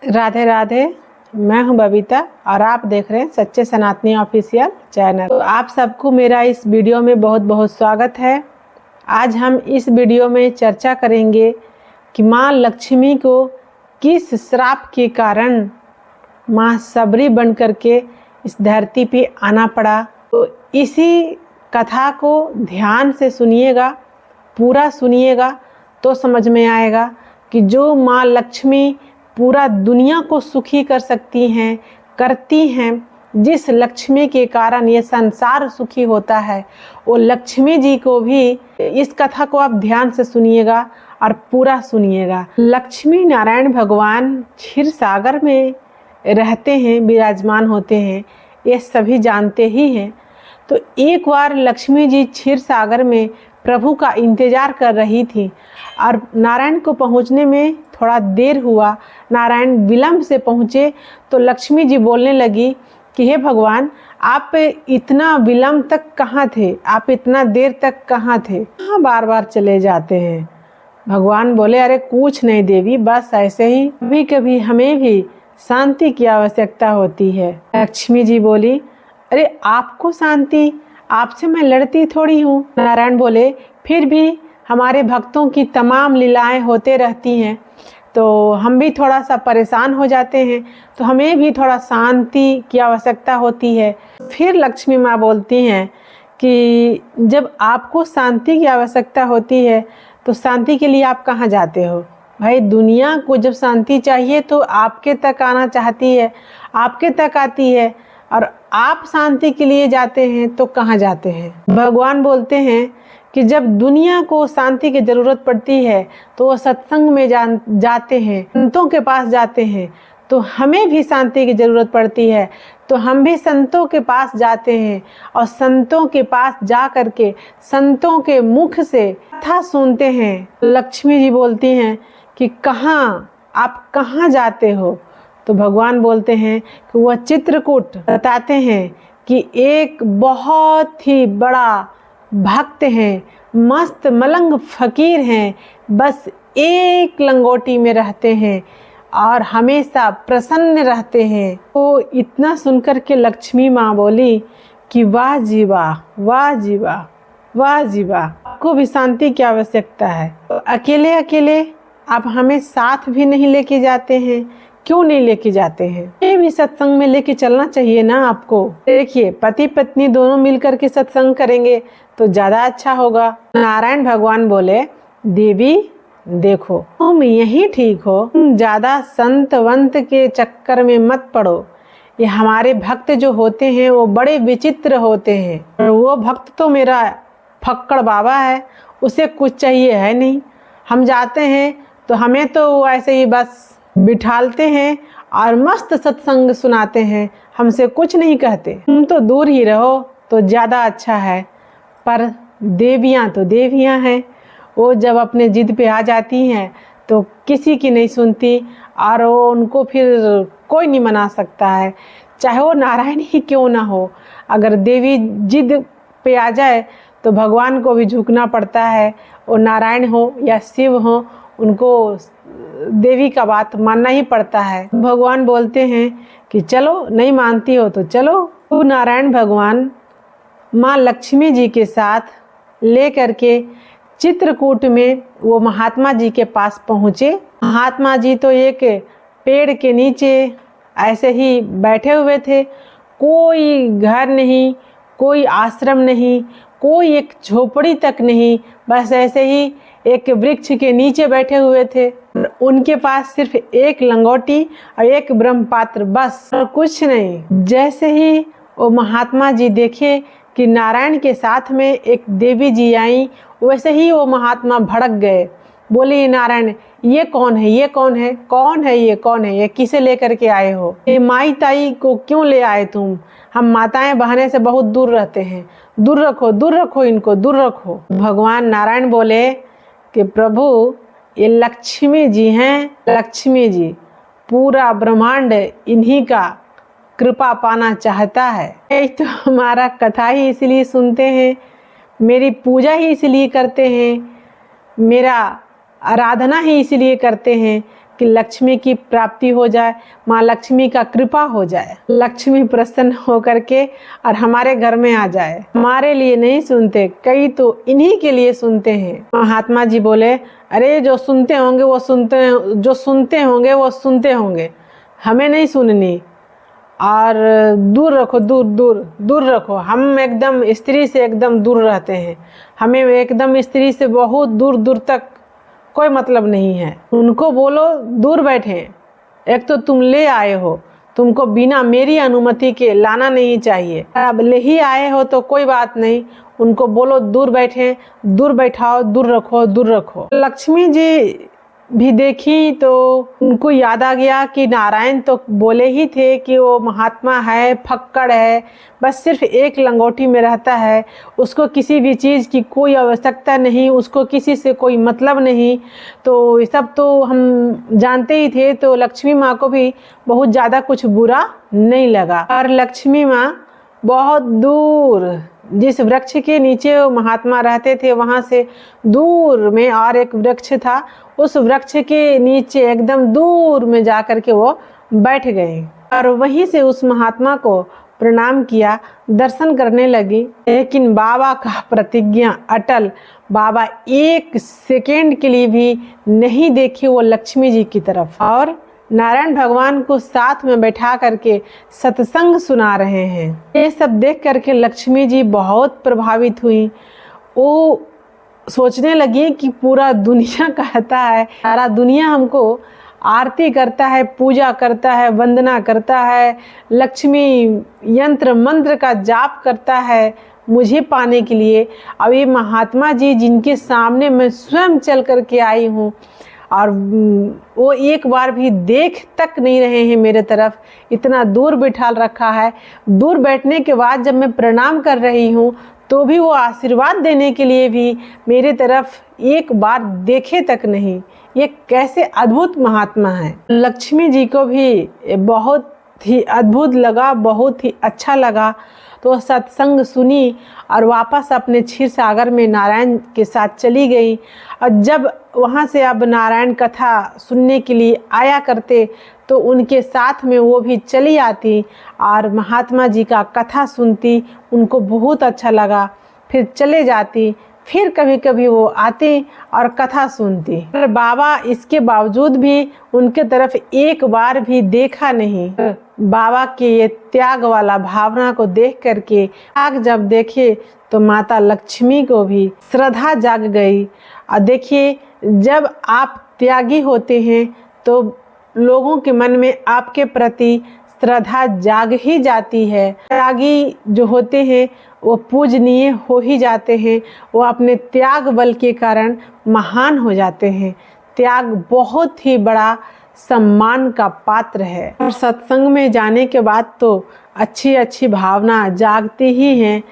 राधे राधे। मैं हूं बबीता और आप देख रहे हैं सच्चे सनातनी ऑफिशियल चैनल। तो आप सबको मेरा इस वीडियो में बहुत बहुत स्वागत है। आज हम इस वीडियो में चर्चा करेंगे कि माँ लक्ष्मी को किस श्राप के कारण माँ सबरी बन करके इस धरती पे आना पड़ा। तो इसी कथा को ध्यान से सुनिएगा, पूरा सुनिएगा तो समझ में आएगा कि जो माँ लक्ष्मी पूरा दुनिया को सुखी कर सकती हैं, करती हैं, जिस लक्ष्मी के कारण ये संसार सुखी होता है, वो लक्ष्मी जी को भी इस कथा को आप ध्यान से सुनिएगा और पूरा सुनिएगा। लक्ष्मी नारायण भगवान क्षीर सागर में रहते हैं, विराजमान होते हैं, ये सभी जानते ही हैं। तो एक बार लक्ष्मी जी क्षीर सागर में प्रभु का इंतजार कर रही थी और नारायण को पहुंचने में थोड़ा देर हुआ। नारायण विलंब से पहुँचे तो लक्ष्मी जी बोलने लगी कि हे भगवान, आप इतना विलंब तक कहाँ थे, आप इतना देर तक कहाँ थे, कहाँ बार बार चले जाते हैं। भगवान बोले, अरे कुछ नहीं देवी, बस ऐसे ही, कभी कभी हमें भी शांति की आवश्यकता होती है। लक्ष्मी जी बोली, अरे आपको शांति, आपसे मैं लड़ती थोड़ी हूँ। नारायण बोले, फिर भी हमारे भक्तों की तमाम लीलाएं होते रहती हैं तो हम भी थोड़ा सा परेशान हो जाते हैं, तो हमें भी थोड़ा शांति की आवश्यकता होती है। फिर लक्ष्मी माँ बोलती हैं कि जब आपको शांति की आवश्यकता होती है तो शांति के लिए आप कहाँ जाते हो? भाई, दुनिया को जब शांति चाहिए तो आपके तक आना चाहती है, आपके तक आती है, और आप शांति के लिए जाते हैं तो कहाँ जाते हैं? भगवान बोलते हैं कि जब दुनिया को शांति की ज़रूरत पड़ती है तो वो सत्संग में जाते हैं, संतों के पास जाते हैं। तो हमें भी शांति की ज़रूरत पड़ती है तो हम भी संतों के पास जाते हैं और संतों के पास जा कर के संतों के मुख से कथा सुनते हैं। लक्ष्मी जी बोलती हैं कि कहाँ, आप कहाँ जाते हो? तो भगवान बोलते हैं कि वह चित्रकूट बताते हैं कि एक बहुत ही बड़ा भक्त हैं, मस्त मलंग फकीर हैं, बस एक लंगोटी में रहते हैं और हमेशा प्रसन्न रहते हैं। तो इतना सुनकर के लक्ष्मी माँ बोली कि वाह जी वाह, वाह जी वाह, वाह जी वाह, आपको भी शांति की आवश्यकता है। तो अकेले अकेले आप हमें साथ भी नहीं लेके जाते हैं, क्यों नहीं लेके जाते हैं? ये भी सत्संग में लेके चलना चाहिए ना आपको। देखिए, पति पत्नी दोनों मिलकर के सत्संग करेंगे तो ज्यादा अच्छा होगा। नारायण भगवान बोले, देवी देखो, तुम यही ठीक हो, तुम ज्यादा संत वंत के चक्कर में मत पड़ो। ये हमारे भक्त जो होते हैं वो बड़े विचित्र होते हैं, और वो भक्त तो मेरा फक्कड़ बाबा है, उसे कुछ चाहिए है नहीं। हम जाते हैं तो हमें तो ऐसे ही बस बिठालते हैं और मस्त सत्संग सुनाते हैं, हमसे कुछ नहीं कहते। तुम तो दूर ही रहो तो ज़्यादा अच्छा है। पर देवियाँ तो देवियाँ हैं, वो जब अपने जिद पे आ जाती हैं तो किसी की नहीं सुनती और वो उनको फिर कोई नहीं मना सकता है, चाहे वो नारायण ही क्यों ना हो। अगर देवी जिद पे आ जाए तो भगवान को भी झुकना पड़ता है। वो नारायण हो या शिव हो, उनको देवी का बात मानना ही पड़ता है। भगवान बोलते हैं कि चलो, नहीं मानती हो तो चलो। तो नारायण भगवान माँ लक्ष्मी जी के साथ ले करके चित्रकूट में वो महात्मा जी के पास पहुँचे। महात्मा जी तो एक पेड़ के नीचे ऐसे ही बैठे हुए थे, कोई घर नहीं, कोई आश्रम नहीं, कोई एक झोपड़ी तक नहीं, बस ऐसे ही एक वृक्ष के नीचे बैठे हुए थे। उनके पास सिर्फ एक लंगोटी और एक ब्रह्मपात्र, बस, और कुछ नहीं। जैसे ही वो महात्मा जी देखे कि नारायण के साथ में एक देवी जी आई, वैसे ही वो महात्मा भड़क गए। बोले, नारायण, ये कौन है, ये कौन है, कौन है ये, कौन है ये, किसे लेकर के आए हो? ये माई ताई को क्यों ले आए तुम? हम माताएं बहनें से बहुत दूर रहते हैं, दूर रखो, दूर रखो इनको, दूर रखो। भगवान नारायण बोले कि प्रभु, ये लक्ष्मी जी हैं, लक्ष्मी जी, पूरा ब्रह्मांड इन्हीं का कृपा पाना चाहता है। ये तो हमारा कथा ही इसलिए सुनते हैं, मेरी पूजा ही इसलिए करते हैं, मेरा आराधना ही इसलिए करते हैं कि लक्ष्मी की प्राप्ति हो जाए, माँ लक्ष्मी का कृपा हो जाए, लक्ष्मी प्रसन्न होकर के और हमारे घर में आ जाए। हमारे लिए नहीं सुनते, कई तो इन्हीं के लिए सुनते हैं। महात्मा जी बोले, अरे जो सुनते होंगे वो सुनते, जो सुनते होंगे वो सुनते होंगे, हमें नहीं सुननी, और दूर रखो, दूर दूर दूर रखो। हम एकदम स्त्री से एकदम दूर रहते हैं, हमें एकदम स्त्री से बहुत दूर दूर तक कोई मतलब नहीं है। उनको बोलो दूर बैठे, एक तो तुम ले आए हो, तुमको बिना मेरी अनुमति के लाना नहीं चाहिए। अब ले ही आए हो तो कोई बात नहीं, उनको बोलो दूर बैठे, दूर बैठाओ, दूर रखो, दूर रखो। लक्ष्मी जी भी देखी तो उनको याद आ गया कि नारायण तो बोले ही थे कि वो महात्मा है, फक्कड़ है, बस सिर्फ एक लंगोटी में रहता है, उसको किसी भी चीज़ की कोई आवश्यकता नहीं, उसको किसी से कोई मतलब नहीं। तो ये सब तो हम जानते ही थे। तो लक्ष्मी माँ को भी बहुत ज़्यादा कुछ बुरा नहीं लगा। और लक्ष्मी माँ बहुत दूर, जिस वृक्ष के नीचे वो महात्मा रहते थे वहाँ से दूर में और एक वृक्ष था, उस वृक्ष के नीचे एकदम दूर में जाकर के वो बैठ गए और वहीं से उस महात्मा को प्रणाम किया, दर्शन करने लगी। लेकिन बाबा का प्रतिज्ञा अटल, बाबा एक सेकेंड के लिए भी नहीं देखे वो लक्ष्मी जी की तरफ, और नारायण भगवान को साथ में बैठा करके सत्संग सुना रहे हैं। ये सब देख करके लक्ष्मी जी बहुत प्रभावित हुई। वो सोचने लगी कि पूरा दुनिया कहता है, सारा दुनिया हमको आरती करता है, पूजा करता है, वंदना करता है, लक्ष्मी यंत्र मंत्र का जाप करता है मुझे पाने के लिए। अब ये महात्मा जी जिनके सामने मैं स्वयं चल करके आई हूँ और वो एक बार भी देख तक नहीं रहे हैं मेरे तरफ, इतना दूर बिठा रखा है। दूर बैठने के बाद जब मैं प्रणाम कर रही हूँ तो भी वो आशीर्वाद देने के लिए भी मेरे तरफ एक बार देखे तक नहीं। ये कैसे अद्भुत महात्मा है। लक्ष्मी जी को भी बहुत ही अद्भुत लगा, बहुत ही अच्छा लगा। तो सत्संग सुनी और वापस अपने क्षीर सागर में नारायण के साथ चली गई। और जब वहाँ से अब नारायण कथा सुनने के लिए आया करते तो उनके साथ में वो भी चली आती और महात्मा जी का कथा सुनती, उनको बहुत अच्छा लगा, फिर चले जाती, फिर कभी कभी वो आती और कथा सुनती। पर बाबा इसके बावजूद भी उनके तरफ एक बार भी देखा नहीं। बाबा के ये त्याग वाला भावना को देख करके त्याग जब देखे तो माता लक्ष्मी को भी श्रद्धा जाग गई। और देखिए, जब आप त्यागी होते हैं तो लोगों के मन में आपके प्रति श्रद्धा जाग ही जाती है। त्यागी जो होते हैं वो पूजनीय हो ही जाते हैं, वो अपने त्याग बल के कारण महान हो जाते हैं। त्याग बहुत ही बड़ा सम्मान का पात्र है। और सत्संग में जाने के बाद तो अच्छी अच्छी भावना जागती ही हैं।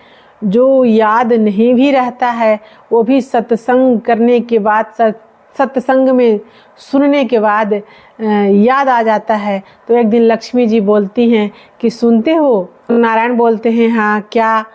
जो याद नहीं भी रहता है वो भी सत्संग करने के बाद, सत्संग में सुनने के बाद याद आ जाता है। तो एक दिन लक्ष्मी जी बोलती हैं कि सुनते हो? नारायण बोलते हैं हाँ क्या?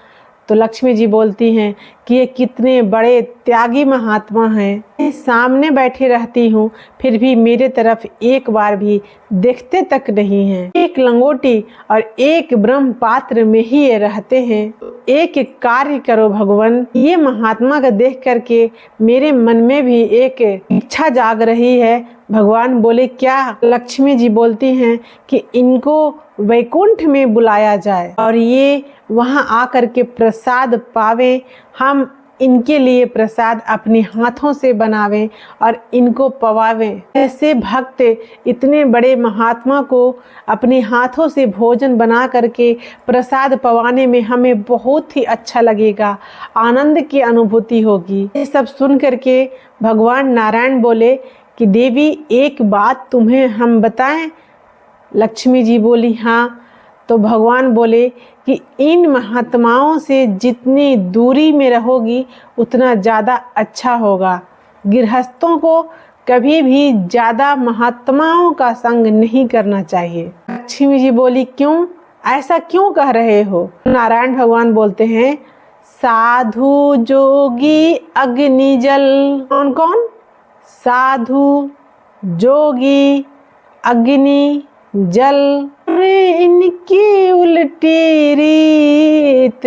तो लक्ष्मी जी बोलती हैं कि ये कितने बड़े त्यागी महात्मा हैं, मैं सामने बैठी रहती हूँ फिर भी मेरे तरफ एक बार भी देखते तक नहीं हैं। एक लंगोटी और एक ब्रह्म पात्र में ही ये रहते हैं। एक एक कार्य करो भगवान। ये महात्मा का देख करके मेरे मन में भी एक इच्छा जाग रही है। भगवान बोले क्या? लक्ष्मी जी बोलती हैं कि इनको वैकुंठ में बुलाया जाए और ये वहां आकर के प्रसाद पावे। हम इनके लिए प्रसाद अपने हाथों से बनावें और इनको पवावें। ऐसे भक्त इतने बड़े महात्मा को अपने हाथों से भोजन बना करके प्रसाद पवाने में हमें बहुत ही अच्छा लगेगा, आनंद की अनुभूति होगी। ये सब सुन करके भगवान नारायण बोले कि देवी एक बात तुम्हें हम बताएं? लक्ष्मी जी बोली हाँ। तो भगवान बोले कि इन महात्माओं से जितनी दूरी में रहोगी उतना ज़्यादा अच्छा होगा। गृहस्थों को कभी भी ज़्यादा महात्माओं का संग नहीं करना चाहिए। लक्ष्मी जी बोली क्यों? ऐसा क्यों कह रहे हो? नारायण भगवान बोलते हैं साधु जोगी अग्नि जल। कौन कौन? साधु जोगी, अग्नि, जल, इनकी उल्टी रीत,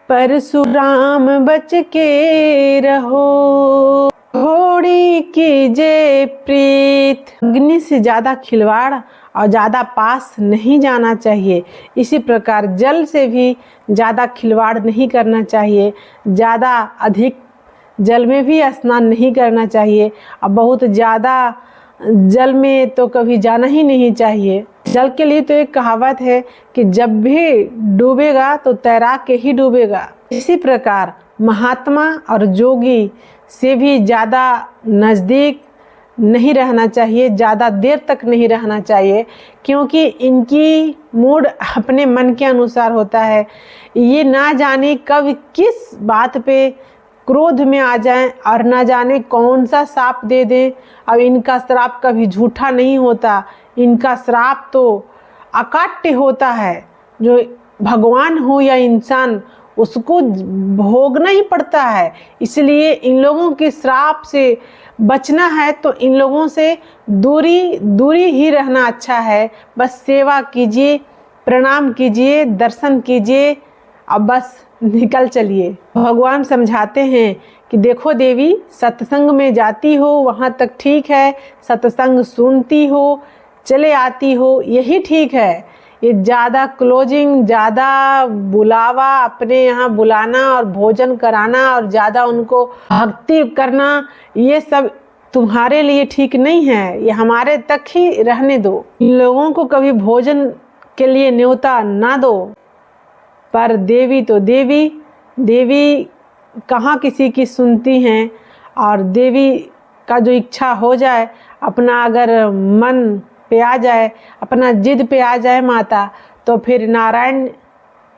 परशुराम बच के रहो, घोड़ी की जय प्रीत। अग्नि से ज़्यादा खिलवाड़ और ज़्यादा पास नहीं जाना चाहिए। इसी प्रकार जल से भी ज़्यादा खिलवाड़ नहीं करना चाहिए, ज़्यादा अधिक जल में भी स्नान नहीं करना चाहिए। अब बहुत ज़्यादा जल में तो कभी जाना ही नहीं चाहिए। जल के लिए तो एक कहावत है कि जब भी डूबेगा तो तैराक के ही डूबेगा। इसी प्रकार महात्मा और जोगी से भी ज़्यादा नज़दीक नहीं रहना चाहिए, ज़्यादा देर तक नहीं रहना चाहिए, क्योंकि इनकी मूड अपने मन के अनुसार होता है। ये ना जाने कब किस बात पे क्रोध में आ जाएं और ना जाने कौन सा श्राप दे दें। अब इनका श्राप कभी झूठा नहीं होता, इनका श्राप तो अकाट्य होता है। जो भगवान हो या इंसान, उसको भोगना ही पड़ता है। इसलिए इन लोगों के श्राप से बचना है तो इन लोगों से दूरी ही रहना अच्छा है। बस सेवा कीजिए, प्रणाम कीजिए, दर्शन कीजिए, अब बस निकल चलिए। भगवान समझाते हैं कि देखो देवी, सत्संग में जाती हो वहाँ तक ठीक है, सत्संग सुनती हो, चले आती हो, यही ठीक है। ये ज़्यादा क्लोजिंग, ज़्यादा बुलावा, अपने यहाँ बुलाना और भोजन कराना और ज़्यादा उनको भक्ति करना, ये सब तुम्हारे लिए ठीक नहीं है। ये हमारे तक ही रहने दो। इन लोगों को कभी भोजन के लिए न्योता ना दो। पर देवी तो देवी कहाँ किसी की सुनती हैं। और देवी का जो इच्छा हो जाए, अपना अगर मन पे आ जाए, अपना जिद पे आ जाए माता, तो फिर नारायण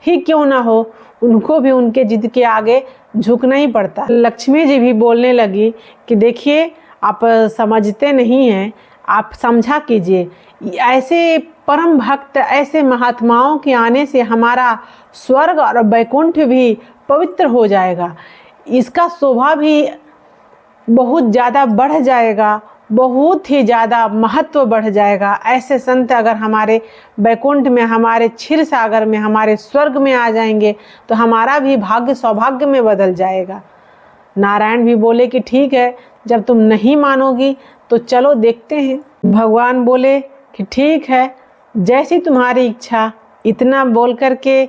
ही क्यों ना हो, उनको भी उनके जिद के आगे झुकना ही पड़ता। लक्ष्मी जी भी बोलने लगी कि देखिए, आप समझते नहीं हैं, आप समझा कीजिए। ऐसे परम भक्त, ऐसे महात्माओं के आने से हमारा स्वर्ग और वैकुंठ भी पवित्र हो जाएगा। इसका शोभा भी बहुत ज़्यादा बढ़ जाएगा, बहुत ही ज़्यादा महत्व बढ़ जाएगा। ऐसे संत अगर हमारे वैकुंठ में, हमारे क्षीर सागर में, हमारे स्वर्ग में आ जाएंगे तो हमारा भी भाग्य सौभाग्य में बदल जाएगा। नारायण भी बोले कि ठीक है, जब तुम नहीं मानोगी तो चलो देखते हैं। भगवान बोले कि ठीक है, जैसी तुम्हारी इच्छा। इतना बोल करके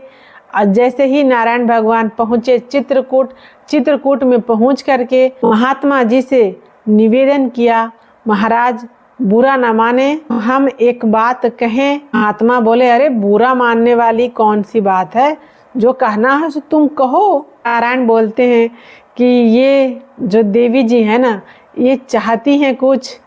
जैसे ही नारायण भगवान पहुँचे चित्रकूट में पहुँच करके महात्मा जी से निवेदन किया, महाराज बुरा न माने, हम एक बात कहें। महात्मा बोले, अरे बुरा मानने वाली कौन सी बात है, जो कहना है सो तुम कहो। नारायण बोलते हैं कि ये जो देवी जी है ना, ये चाहती हैं कुछ।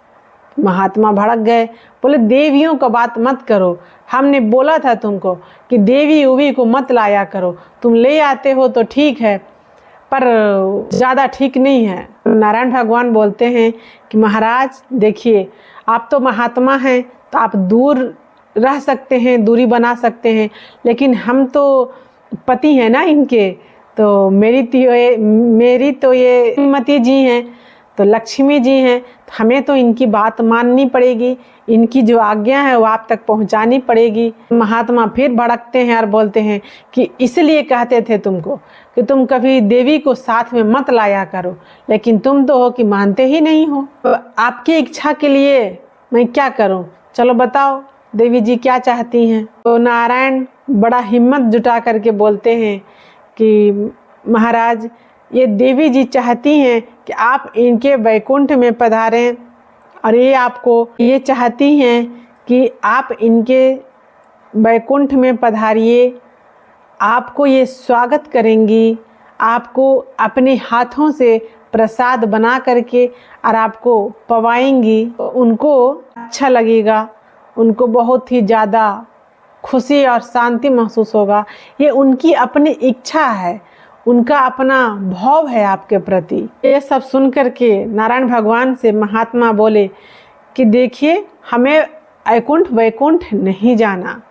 महात्मा भड़क गए, बोले देवियों का बात मत करो, हमने बोला था तुमको कि देवी उवी को मत लाया करो, तुम ले आते हो तो ठीक है, पर ज़्यादा ठीक नहीं है। नारायण भगवान बोलते हैं कि महाराज देखिए, आप तो महात्मा हैं तो आप दूर रह सकते हैं, दूरी बना सकते हैं, लेकिन हम तो पति हैं ना इनके, तो मेरी तो ये श्रीमती जी हैं, तो लक्ष्मी जी हैं, तो हमें तो इनकी बात माननी पड़ेगी, इनकी जो आज्ञा है वो आप तक पहुंचानी पड़ेगी। महात्मा फिर भड़कते हैं और बोलते हैं कि इसलिए कहते थे तुमको कि तुम कभी देवी को साथ में मत लाया करो, लेकिन तुम तो हो कि मानते ही नहीं हो। तो आपकी इच्छा के लिए मैं क्या करूं, चलो बताओ देवी जी क्या चाहती हैं। तो नारायण बड़ा हिम्मत जुटा करके बोलते हैं कि महाराज, ये देवी जी चाहती हैं कि आप इनके वैकुंठ में पधारें, और ये चाहती हैं कि आप इनके वैकुंठ में पधारिए, आपको ये स्वागत करेंगी, आपको अपने हाथों से प्रसाद बना करके और आपको पवाएंगी। उनको अच्छा लगेगा, उनको बहुत ही ज़्यादा खुशी और शांति महसूस होगा। ये उनकी अपनी इच्छा है, उनका अपना भाव है आपके प्रति। ये सब सुन करके नारायण भगवान से महात्मा बोले कि देखिए, हमें वैकुंठ नहीं जाना,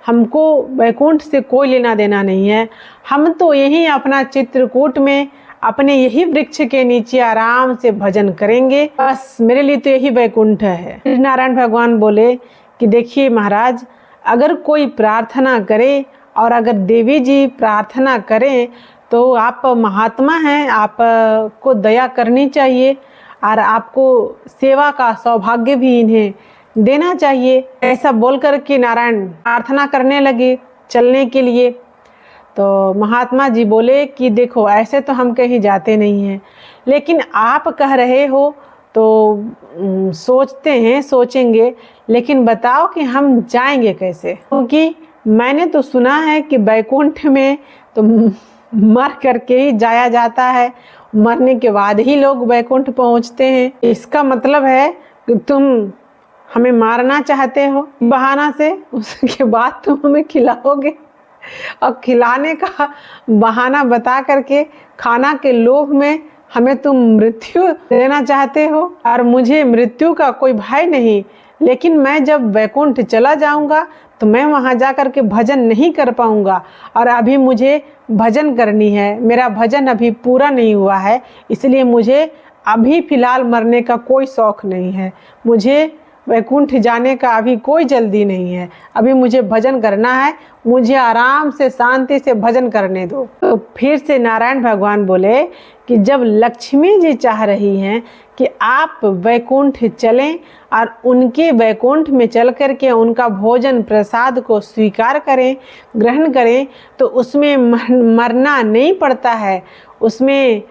हमको वैकुंठ से कोई लेना देना नहीं है। हम तो यहीं अपना चित्रकूट में अपने यही वृक्ष के नीचे आराम से भजन करेंगे, बस मेरे लिए तो यही वैकुंठ है। फिर नारायण भगवान बोले कि देखिए महाराज, अगर कोई प्रार्थना करे और अगर देवी जी प्रार्थना करें तो आप महात्मा हैं, आपको दया करनी चाहिए और आपको सेवा का सौभाग्य भी इन्हें देना चाहिए। ऐसा बोल कर के नारायण प्रार्थना करने लगे चलने के लिए। तो महात्मा जी बोले कि देखो, ऐसे तो हम कहीं जाते नहीं हैं, लेकिन आप कह रहे हो तो सोचेंगे, लेकिन बताओ कि हम जाएंगे कैसे? क्योंकि मैंने तो सुना है कि वैकुंठ में तो मर करके ही जाया जाता है, मरने के बाद ही लोग वैकुंठ पहुंचते हैं। इसका मतलब है कि तुम हमें मारना चाहते हो बहाना से, उसके बाद तुम हमें खिलाओगे और खिलाने का बहाना बता करके खाना के लोभ में हमें तुम मृत्यु देना चाहते हो। और मुझे मृत्यु का कोई भय नहीं, लेकिन मैं जब वैकुंठ चला जाऊंगा तो मैं वहां जा कर के भजन नहीं कर पाऊंगा, और अभी मुझे भजन करनी है, मेरा भजन अभी पूरा नहीं हुआ है, इसलिए मुझे अभी फिलहाल मरने का कोई शौक नहीं है, मुझे वैकुंठ जाने का अभी कोई जल्दी नहीं है, अभी मुझे भजन करना है, मुझे आराम से शांति से भजन करने दो। तो फिर से नारायण भगवान बोले कि जब लक्ष्मी जी चाह रही हैं कि आप वैकुंठ चलें और उनके वैकुंठ में चल कर के उनका भोजन प्रसाद को स्वीकार करें, ग्रहण करें, तो उसमें मरना नहीं पड़ता है, उसमें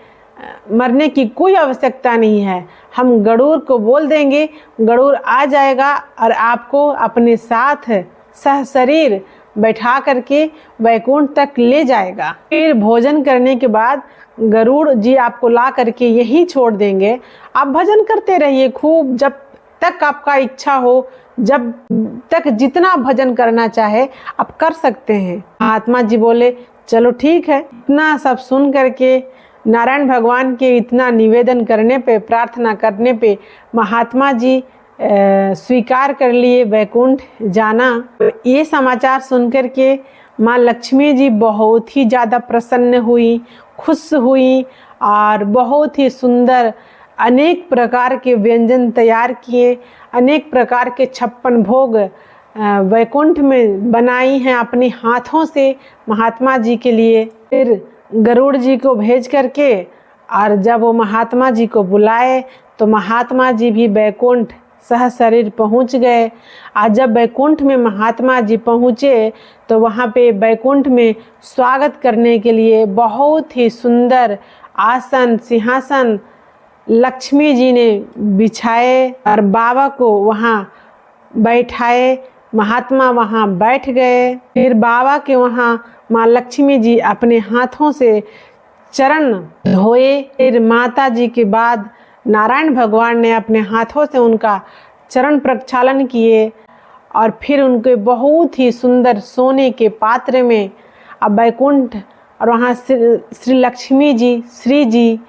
मरने की कोई आवश्यकता नहीं है। हम गरुड़ को बोल देंगे, गरुड़ आ जाएगा और आपको अपने साथ सहशरीर बैठा करके वैकुंठ तक ले जाएगा। फिर भोजन करने के बाद गरुड़ जी आपको ला करके यहीं छोड़ देंगे। आप भजन करते रहिए खूब, जब तक आपका इच्छा हो, जब तक जितना भजन करना चाहे आप कर सकते हैं। महात्मा जी बोले चलो ठीक है। इतना सब सुन करके नारायण भगवान के इतना निवेदन करने पे, प्रार्थना करने पे महात्मा जी स्वीकार कर लिए वैकुंठ जाना। ये समाचार सुनकर के माँ लक्ष्मी जी बहुत ही ज़्यादा प्रसन्न हुई, खुश हुई और बहुत ही सुंदर अनेक प्रकार के व्यंजन तैयार किए, अनेक प्रकार के 56 भोग वैकुंठ में बनाई हैं अपने हाथों से महात्मा जी के लिए। फिर गरुड़ जी को भेज करके और जब वो महात्मा जी को बुलाए तो महात्मा जी भी वैकुंठ सहशरीर पहुंच गए। आज जब वैकुंठ में महात्मा जी पहुँचे तो वहाँ पे वैकुंठ में स्वागत करने के लिए बहुत ही सुंदर आसन सिंहासन लक्ष्मी जी ने बिछाए और बाबा को वहाँ बैठाए। महात्मा वहाँ बैठ गए। फिर बाबा के वहाँ माँ लक्ष्मी जी अपने हाथों से चरण धोए। फिर माता जी के बाद नारायण भगवान ने अपने हाथों से उनका चरण प्रक्षालन किए और फिर उनके बहुत ही सुंदर सोने के पात्र में अब वैकुंठ और वहाँ श्री लक्ष्मी जी, श्री जी,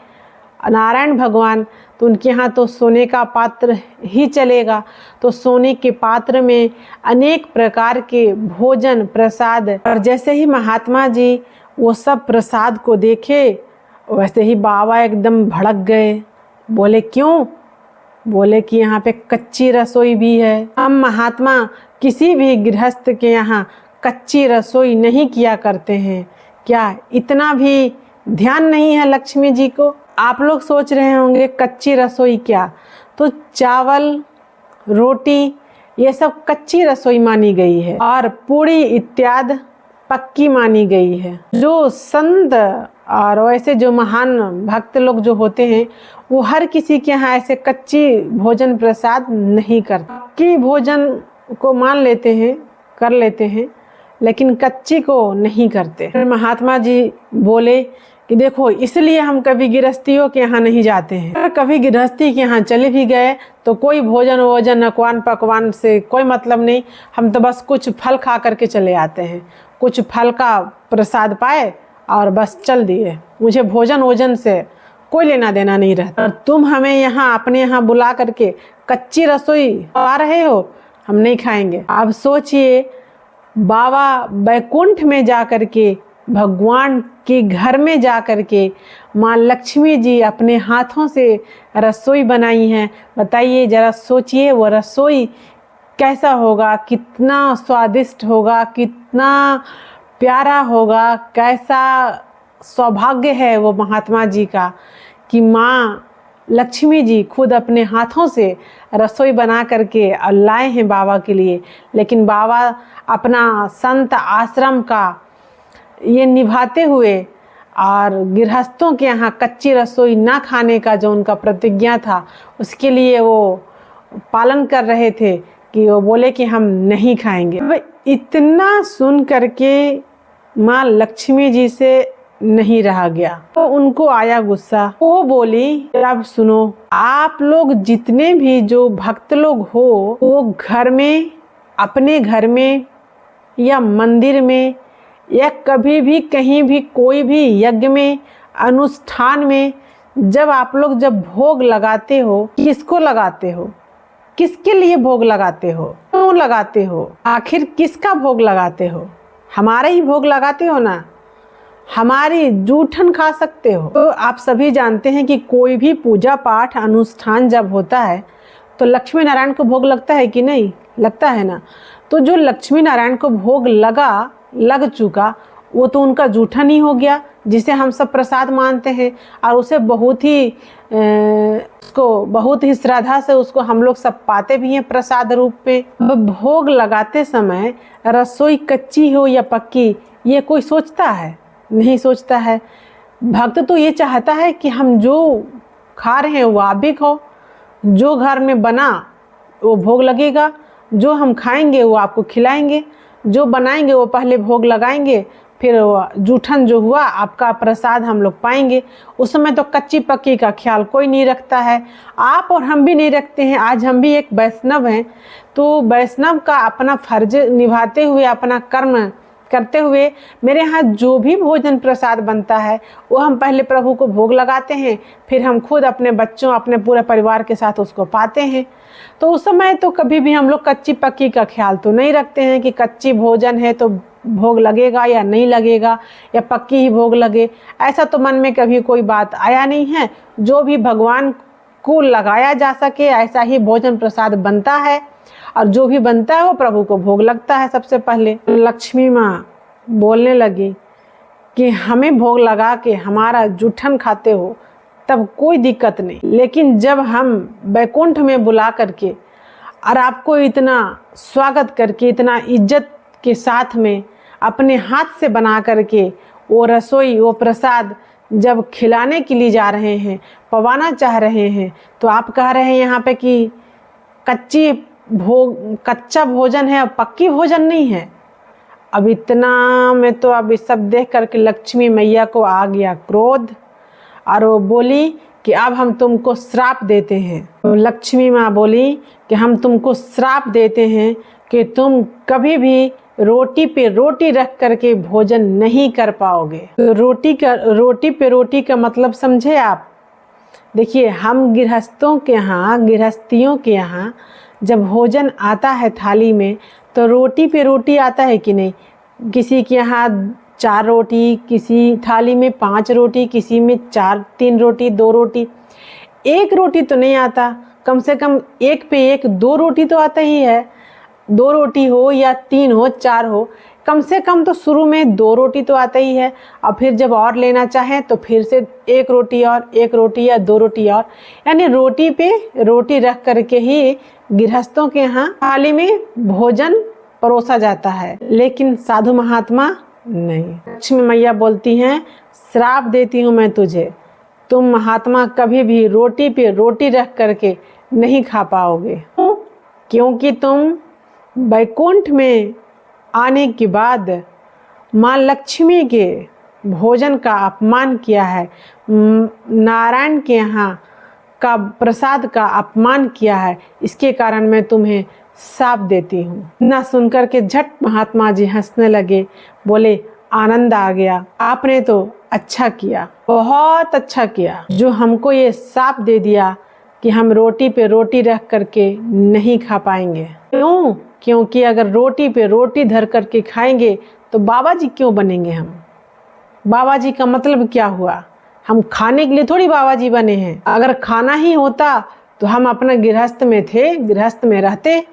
नारायण भगवान, तो उनके यहाँ तो सोने का पात्र ही चलेगा। तो सोने के पात्र में अनेक प्रकार के भोजन प्रसाद, और जैसे ही महात्मा जी वो सब प्रसाद को देखे वैसे ही बाबा एकदम भड़क गए। बोले क्यों? बोले कि यहाँ पे कच्ची रसोई भी है। हम महात्मा किसी भी गृहस्थ के यहाँ कच्ची रसोई नहीं किया करते हैं। क्या इतना भी ध्यान नहीं है लक्ष्मी जी को? आप लोग सोच रहे होंगे कच्ची रसोई क्या, तो चावल रोटी ये सब कच्ची रसोई मानी गई है और पूरी इत्यादि पक्की मानी गई है। जो संत और वैसे जो महान भक्त लोग जो होते हैं वो हर किसी के यहाँ ऐसे कच्ची भोजन प्रसाद नहीं करते। पक्की भोजन को मान लेते हैं, कर लेते हैं, लेकिन कच्ची को नहीं करते। फिर महात्मा जी बोले कि देखो, इसलिए हम कभी गृहस्थियों के यहाँ नहीं जाते हैं। अगर कभी गृहस्थी के यहाँ चले भी गए तो कोई भोजन वोजन अकवान पकवान से कोई मतलब नहीं, हम तो बस कुछ फल खा करके चले आते हैं, कुछ फल का प्रसाद पाए और बस चल दिए। मुझे भोजन वोजन से कोई लेना देना नहीं रहता। और तुम हमें यहाँ अपने यहाँ बुला करके कच्ची रसोई आ रहे हो, हम नहीं खाएंगे। आप सोचिए, बाबा बैकुंठ में जा करके भगवान के घर में जा कर के माँ लक्ष्मी जी अपने हाथों से रसोई बनाई है। बताइए जरा, सोचिए वो रसोई कैसा होगा, कितना स्वादिष्ट होगा, कितना प्यारा होगा, कैसा सौभाग्य है वो महात्मा जी का कि माँ लक्ष्मी जी खुद अपने हाथों से रसोई बना करके लाए हैं बाबा के लिए। लेकिन बाबा अपना संत आश्रम का ये निभाते हुए और गृहस्थों के यहाँ कच्ची रसोई ना खाने का जो उनका प्रतिज्ञा था, उसके लिए वो पालन कर रहे थे कि वो बोले कि हम नहीं खाएंगे। अब इतना सुन करके माँ लक्ष्मी जी से नहीं रहा गया, तो उनको आया गुस्सा। वो बोली, अब सुनो, आप लोग जितने भी जो भक्त लोग हो, वो घर में, अपने घर में या मंदिर में या कभी भी कहीं भी कोई भी यज्ञ में, अनुष्ठान में, जब आप लोग जब भोग लगाते हो, किसको लगाते हो, किसके लिए भोग लगाते हो, क्यों लगाते हो, आखिर किसका भोग लगाते हो? हमारा ही भोग लगाते हो ना, हमारी जूठन खा सकते हो। तो आप सभी जानते हैं कि कोई भी पूजा पाठ अनुष्ठान जब होता है तो लक्ष्मी नारायण को भोग लगता है कि नहीं, लगता है ना। तो जो लक्ष्मी नारायण को भोग लग चुका, वो तो उनका जूठन ही हो गया, जिसे हम सब प्रसाद मानते हैं और उसे बहुत ही श्रद्धा से उसको हम लोग सब पाते भी हैं प्रसाद रूप में। अब भोग लगाते समय रसोई कच्ची हो या पक्की, ये कोई सोचता है? नहीं सोचता है। भक्त तो ये चाहता है कि हम जो खा रहे हैं वो आप भी खाओ, जो घर में बना वो भोग लगेगा, जो हम खाएंगे वो आपको खिलाएंगे, जो बनाएंगे वो पहले भोग लगाएंगे, फिर जूठन जो हुआ आपका प्रसाद हम लोग पाएंगे। उस समय तो कच्ची पक्की का ख्याल कोई नहीं रखता है, आप और हम भी नहीं रखते हैं। आज हम भी एक वैष्णव हैं, तो वैष्णव का अपना फर्ज निभाते हुए, अपना कर्म करते हुए, मेरे यहाँ जो भी भोजन प्रसाद बनता है वो हम पहले प्रभु को भोग लगाते हैं, फिर हम खुद अपने बच्चों, अपने पूरे परिवार के साथ उसको पाते हैं। तो उस समय तो कभी भी हम लोग कच्ची पक्की का ख्याल तो नहीं रखते हैं कि कच्ची भोजन है तो भोग लगेगा या नहीं लगेगा, या पक्की ही भोग लगे, ऐसा तो मन में कभी कोई बात आया नहीं है। जो भी भगवान को लगाया जा सके ऐसा ही भोजन प्रसाद बनता है, और जो भी बनता है वो प्रभु को भोग लगता है सबसे पहले। लक्ष्मी माँ बोलने लगी कि हमें भोग लगा के हमारा जूठन खाते हो तब कोई दिक्कत नहीं, लेकिन जब हम बैकुंठ में बुला करके और आपको इतना स्वागत करके, इतना इज्जत के साथ में अपने हाथ से बना करके वो रसोई, वो प्रसाद जब खिलाने के लिए जा रहे हैं, पवाना चाह रहे हैं, तो आप कह रहे हैं यहाँ पे कि कच्चा भोजन है और पक्की भोजन नहीं है। अब इतना में तो अब इस सब देख करके लक्ष्मी मैया को आ गया क्रोध, और वो बोली कि अब हम तुमको श्राप देते हैं। तो लक्ष्मी माँ बोली कि हम तुमको श्राप देते हैं कि तुम कभी भी रोटी पे रोटी रख करके भोजन नहीं कर पाओगे। रोटी पे रोटी का मतलब समझे आप? देखिए, हम गृहस्थियों के यहाँ जब भोजन आता है थाली में तो रोटी पे रोटी आता है कि नहीं? किसी के यहाँ 4 रोटी, किसी थाली में 5 रोटी, किसी में 3 रोटी, 2 रोटी, 1 रोटी तो नहीं आता। कम से कम 1 पे 1 2 रोटी तो आता ही है। 2 रोटी हो या 3 हो, 4 हो, कम से कम तो शुरू में 2 रोटी तो आता ही है। और फिर जब और लेना चाहें तो फिर से 1 रोटी और 1 रोटी या 2 रोटी और, यानी रोटी पे रोटी रख करके ही गृहस्थों के यहाँ थाली में भोजन परोसा जाता है। लेकिन साधु महात्मा नहीं। लक्ष्मी मैया बोलती हैं, श्राप देती हूँ मैं तुझे, तुम महात्मा कभी भी रोटी पे रोटी रख करके नहीं खा पाओगे, क्योंकि तुम बैकुंठ में आने के बाद माँ लक्ष्मी के भोजन का अपमान किया है, नारायण के यहाँ का प्रसाद का अपमान किया है, इसके कारण मैं तुम्हें शाप देती हूँ। ना सुनकर के झट महात्मा जी हंसने लगे, बोले आनंद आ गया, आपने तो अच्छा किया, बहुत अच्छा किया जो हमको ये शाप दे दिया कि हम रोटी पे रोटी रख करके नहीं खा पाएंगे। क्यों? क्योंकि अगर रोटी पे रोटी धर करके खाएंगे तो बाबा जी क्यों बनेंगे हम? बाबा जी का मतलब क्या हुआ? हम खाने के लिए थोड़ी बाबा जी बने हैं। अगर खाना ही होता तो हम अपना गृहस्थ में थे, गृहस्थ में रहते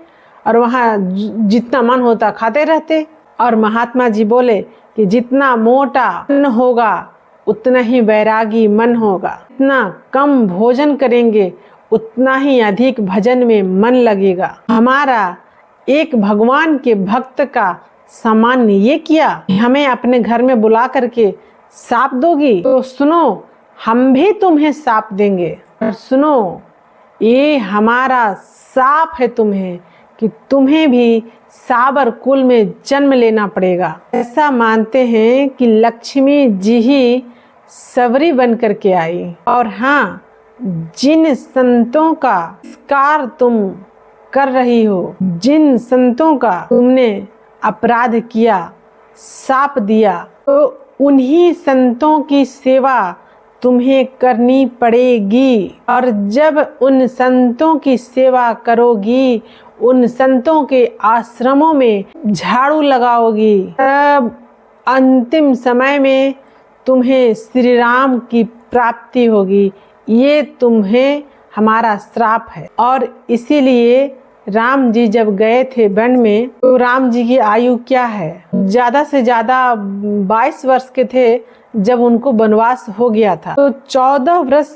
और वहाँ जितना मन होता खाते रहते। और महात्मा जी बोले कि जितना मोटा अन्न होगा उतना ही वैरागी मन होगा, जितना कम भोजन करेंगे उतना ही अधिक भजन में मन लगेगा। हमारा एक भगवान के भक्त का सम्मान ये किया, हमें अपने घर में बुला करके साप दोगी तो सुनो, हम भी तुम्हें साप देंगे। और सुनो, ये हमारा साप है तुम्हें कि तुम्हें भी साबर कुल में जन्म लेना पड़ेगा। ऐसा मानते हैं कि लक्ष्मी जी ही सबरी बन करके आई। और हाँ, जिन संतों का तिरस्कार तुम कर रही हो, जिन संतों का तुमने अपराध किया, साप दिया, तो उन्हीं संतों की सेवा तुम्हें करनी पड़ेगी। और जब उन संतों की सेवा करोगी, उन संतों के आश्रमों में झाड़ू लगाओगी, तब अंतिम समय में तुम्हें श्री राम की प्राप्ति होगी। ये तुम्हें हमारा श्राप है। और इसीलिए राम जी जब गए थे वन में, तो राम जी की आयु क्या है? ज़्यादा से ज़्यादा 22 वर्ष के थे जब उनको वनवास हो गया था। तो 14 वर्ष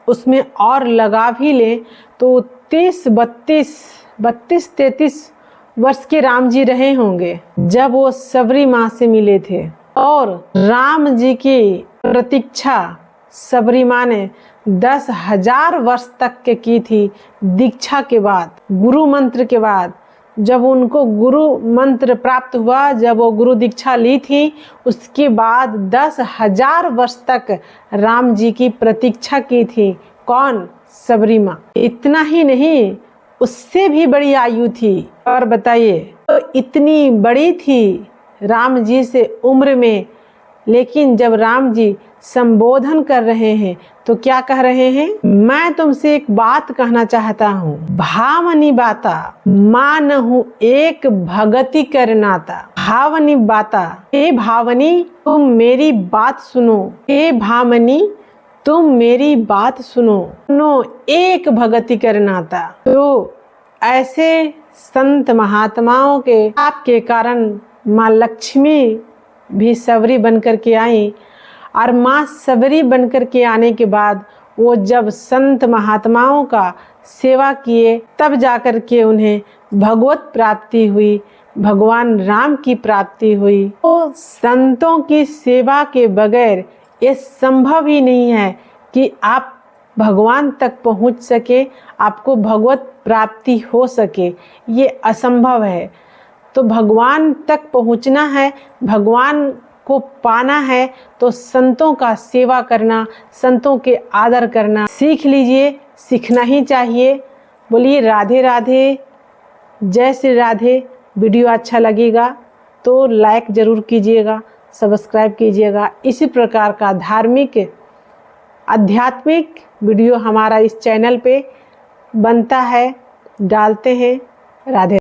उसमें और लगा भी ले तो 32-33 वर्ष के राम जी रहे होंगे जब वो सबरी माँ से मिले थे। और राम जी की प्रतीक्षा सबरी माँ ने 10,000 वर्ष तक के की थी। दीक्षा के बाद, गुरु मंत्र के बाद, जब उनको गुरु मंत्र प्राप्त हुआ, जब वो गुरु दीक्षा ली थी, उसके बाद 10,000 वर्ष तक राम जी की प्रतीक्षा की थी। कौन? सबरी माँ। इतना ही नहीं, उससे भी बड़ी आयु थी। और बताइए, तो इतनी बड़ी थी राम जी से उम्र में, लेकिन जब राम जी संबोधन कर रहे हैं तो क्या कह रहे हैं? मैं तुमसे एक बात कहना चाहता हूँ, भावनी बाता मानहु एक भगति कर नाता। भावनी बाता, हे भावनी तुम मेरी बात सुनो, हे भावनी तुम मेरी बात सुनो, एक भगति कर नाता। तो ऐसे संत महात्माओं के आपके कारण माँ लक्ष्मी भी सबरी बनकर के आई। और माँ सबरी बनकर के आने के बाद वो जब संत महात्माओं का सेवा किए, तब जाकर के उन्हें भगवत प्राप्ति हुई, भगवान राम की प्राप्ति हुई। तो संतों की सेवा के बगैर ये संभव ही नहीं है कि आप भगवान तक पहुंच सके, आपको भगवत प्राप्ति हो सके। ये असंभव है। तो भगवान तक पहुंचना है, भगवान को पाना है, तो संतों का सेवा करना, संतों के आदर करना सीख लीजिए, सीखना ही चाहिए। बोलिए राधे राधे, जय श्री राधे। वीडियो अच्छा लगेगा तो लाइक ज़रूर कीजिएगा, सब्सक्राइब कीजिएगा। इसी प्रकार का धार्मिक आध्यात्मिक वीडियो हमारा इस चैनल पे बनता है, डालते हैं। राधे।